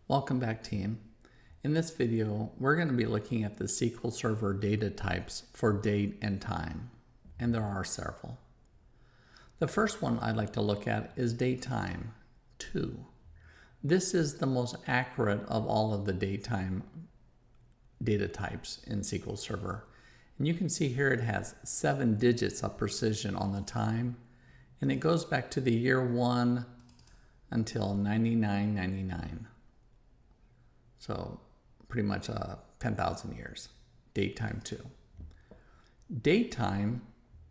Welcome back, team. In this video, we're going to be looking at the SQL Server data types for date and time, and there are several. The first one I'd like to look at is DateTime2. This is the most accurate of all of the DateTime data types in SQL Server. And you can see here it has 7 digits of precision on the time, and it goes back to the year 1 until 9999. So pretty much 10,000 years, DateTime2. DateTime,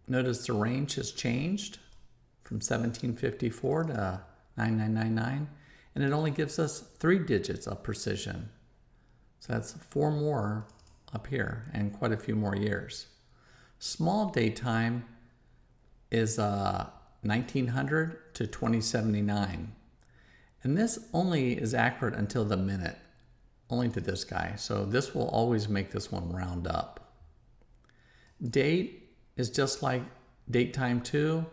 notice the range has changed from 1754 to 9999, and it only gives us 3 digits of precision. So that's 4 more up here and quite a few more years. SmallDateTime is 1900 to 2079. And this only is accurate until the minute, only to this guy. So this will always make this one round up. Date is just like DateTime2,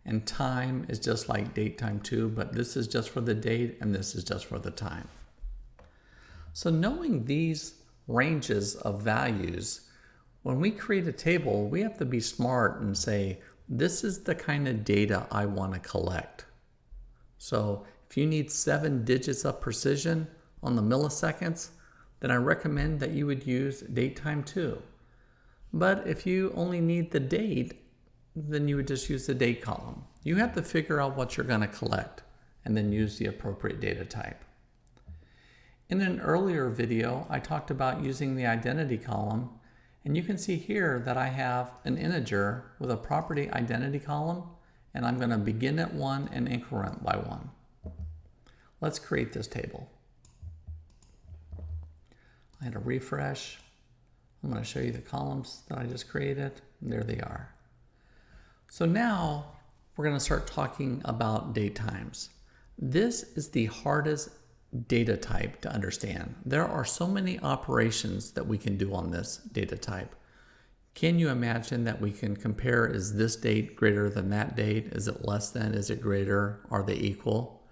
and time is just like DateTime2, but this is just for the date and this is just for the time. So knowing these ranges of values, when we create a table, we have to be smart and say, this is the kind of data I want to collect. So if you need 7 digits of precision on the milliseconds, then I recommend that you would use DateTime2. But if you only need the date, then you would just use the date column. You have to figure out what you're going to collect and then use the appropriate data type. In an earlier video, I talked about using the identity column, and you can see here that I have an integer with a property identity column, and I'm going to begin at 1 and increment by 1. Let's create this table. I had a refresh. I'm going to show you the columns that I just created. And there they are. So now we're going to start talking about date times. This is the hardest data type to understand. There are so many operations that we can do on this data type. Can you imagine that we can compare, is this date greater than that date? Is it less than? Is it greater? Are they equal?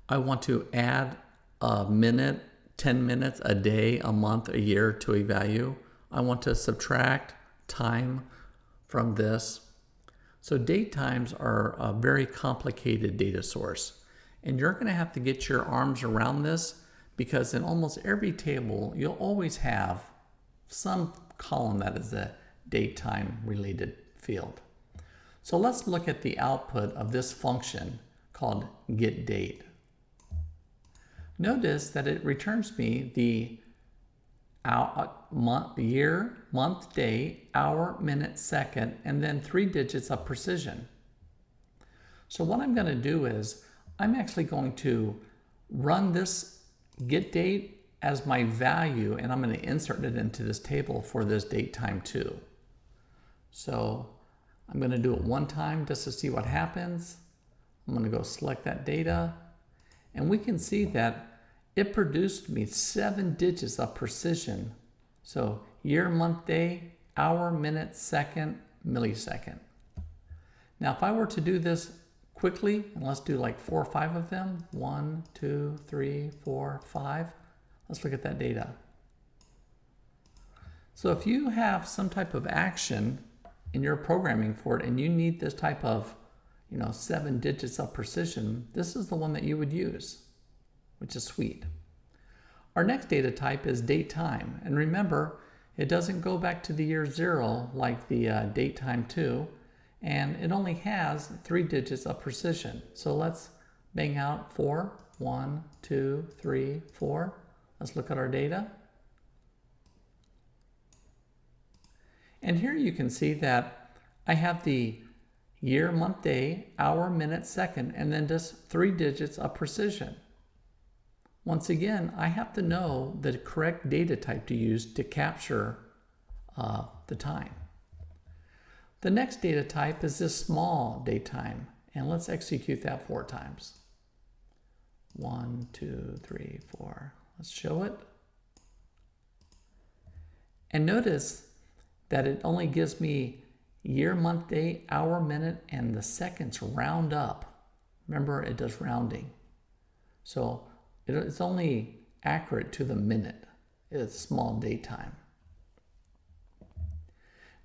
I want to add a minute, 10 minutes, a day, a month, a year to a value. I want to subtract time from this. So date times are a very complicated data source. And you're going to have to get your arms around this, because in almost every table, you'll always have some column that is a date time related field. So let's look at the output of this function called getDate. Notice that it returns me the year, month, day, hour, minute, second, and then 3 digits of precision. So what I'm going to do is I'm actually going to run this getDate as my value, and I'm going to insert it into this table for this DateTime2. So I'm going to do it one time just to see what happens. I'm going to go select that data, and we can see that it produced me 7 digits of precision. So year, month, day, hour, minute, second, millisecond. Now if I were to do this quickly, and let's do like 4 or 5 of them. 1, 2, 3, 4, 5. Let's look at that data. So if you have some type of action in your programming for it and you need this type of 7 digits of precision, this is the one that you would use, which is sweet. Our next data type is DateTime. And remember, it doesn't go back to the year 0 like the DateTime2. And it only has 3 digits of precision. So let's bang out 4. 1, 2, 3, 4. Let's look at our data. And here you can see that I have the year, month, day, hour, minute, second, and then just 3 digits of precision. Once again, I have to know the correct data type to use to capture the time. The next data type is this SmallDateTime, and let's execute that 4 times. 1, 2, 3, 4. Let's show it. And notice that it only gives me year, month, day, hour, minute, and the seconds round up. Remember, it does rounding. So It's only accurate to the minute. It's small date time.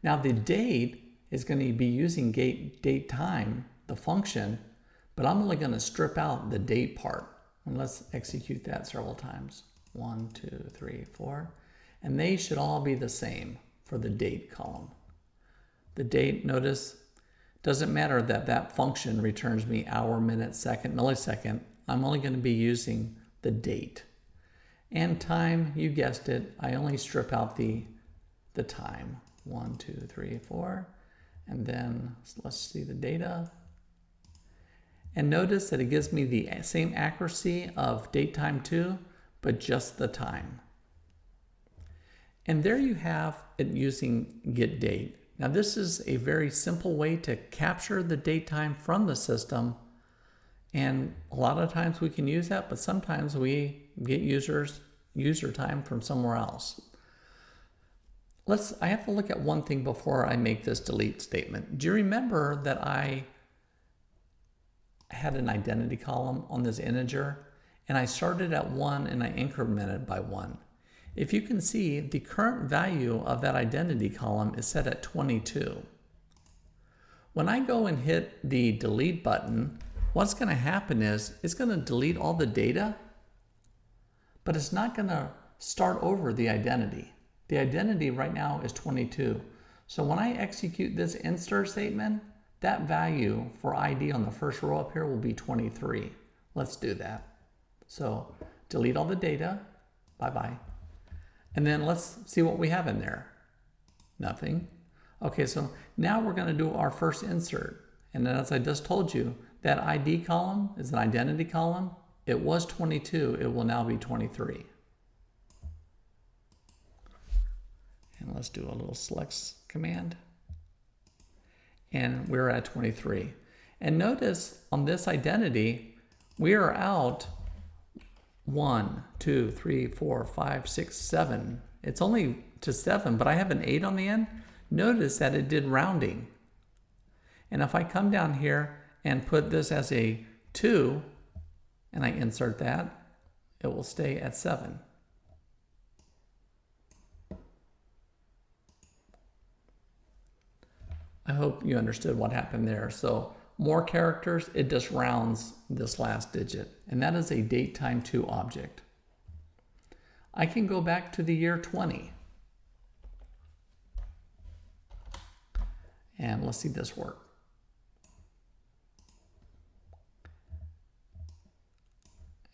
Now the date is going to be using DateTime, the function, but I'm only going to strip out the date part. And let's execute that several times. 1, 2, 3, 4. And they should all be the same for the date column. The date, notice, doesn't matter that that function returns me hour, minute, second, millisecond. I'm only going to be using the date. And time, you guessed it, I only strip out the time. 1, 2, 3, 4. And then let's see the data. And notice that it gives me the same accuracy of DateTime2, but just the time. And there you have it using getDate. Now this is a very simple way to capture the date time from the system. And a lot of times we can use that, but sometimes we get user time from somewhere else. I have to look at one thing before I make this delete statement. Do you remember that I had an identity column on this integer and I started at 1 and I incremented by 1? If you can see, the current value of that identity column is set at 22. When I go and hit the delete button, what's going to happen is it's going to delete all the data, but it's not going to start over the identity. The identity right now is 22. So when I execute this insert statement, that value for ID on the first row up here will be 23. Let's do that. So delete all the data. Bye-bye. And then let's see what we have in there. Nothing. Okay, so now we're going to do our first insert. And then as I just told you, that ID column is an identity column. It was 22. It will now be 23. And let's do a little select command. And we're at 23. And notice on this identity, we are out 1, 2, 3, 4, 5, 6, 7. It's only to 7, but I have an 8 on the end. Notice that it did rounding. And if I come down here and put this as a 2, and I insert that, it will stay at 7. I hope you understood what happened there. So more characters, it just rounds this last digit. And that is a DateTime2 object. I can go back to the year 20. And let's see this work.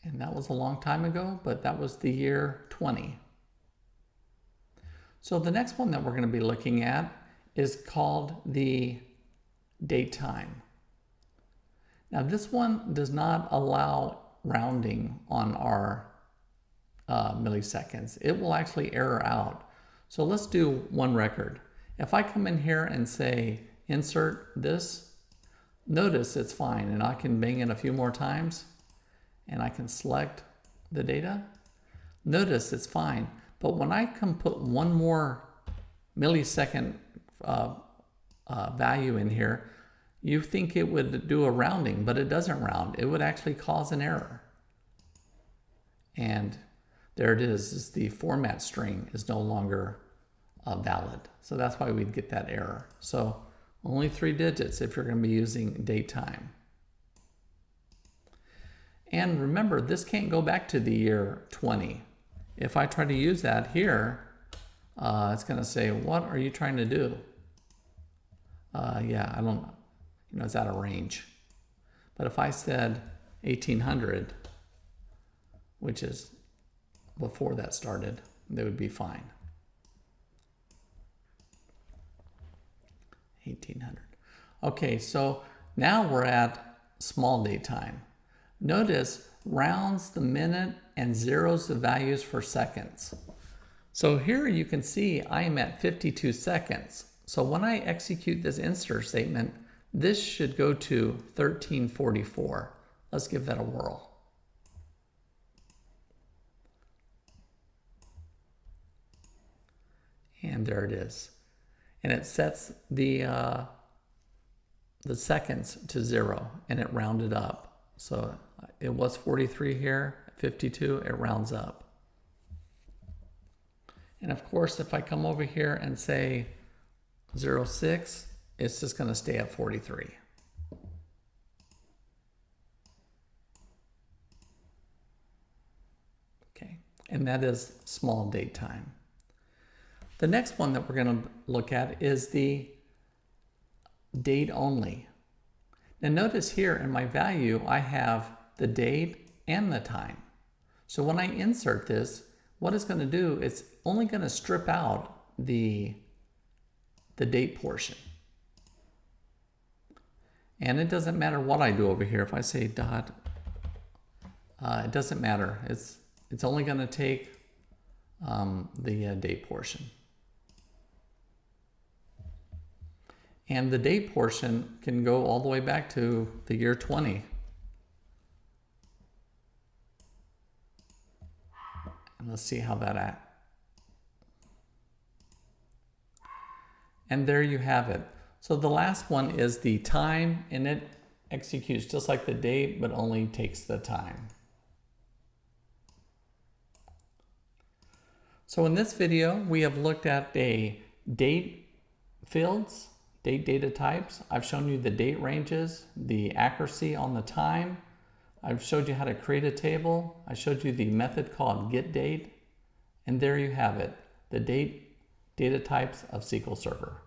And that was a long time ago, but that was the year 20. So the next one that we're going to be looking at is called the DateTime. Now this one does not allow rounding on our milliseconds. It will actually error out. So let's do one record. If I come in here and say insert this, notice it's fine, and I can bang it a few more times and I can select the data. Notice it's fine, but when I come put one more millisecond value in here, you think it would do a rounding, but it doesn't round. It would actually cause an error. And there it is the format string is no longer valid. So that's why we'd get that error. So only 3 digits if you're going to be using DateTime. And remember, this can't go back to the year 20. If I try to use that here, it's going to say, what are you trying to do? Yeah, I don't, it's out of range. But if I said 1800, which is before that started, they would be fine. 1800. Okay, so now we're at SmallDateTime. Notice rounds the minute and zeros the values for seconds. So here you can see I am at 52 seconds. So when I execute this insert statement, this should go to 1344. Let's give that a whirl. And there it is. And it sets the seconds to 0 and it rounded up. So it was 43 here. 52, it rounds up. And of course, if I come over here and say 06, it's just going to stay at 43. Okay, and that is small date time. The next one that we're going to look at is the date only. Now notice here in my value, I have the date and the time. So when I insert this, what it's going to do, it's only going to strip out the date portion. And it doesn't matter what I do over here. If I say dot, it doesn't matter. It's only going to take the date portion. And the date portion can go all the way back to the year 20. And let's see how that acts. And there you have it. So the last one is the time, and it executes just like the date, but only takes the time. So in this video, we have looked at the date fields, date data types. I've shown you the date ranges, the accuracy on the time. I've showed you how to create a table. I showed you the method called getDate. And there you have it, the date data types of SQL Server.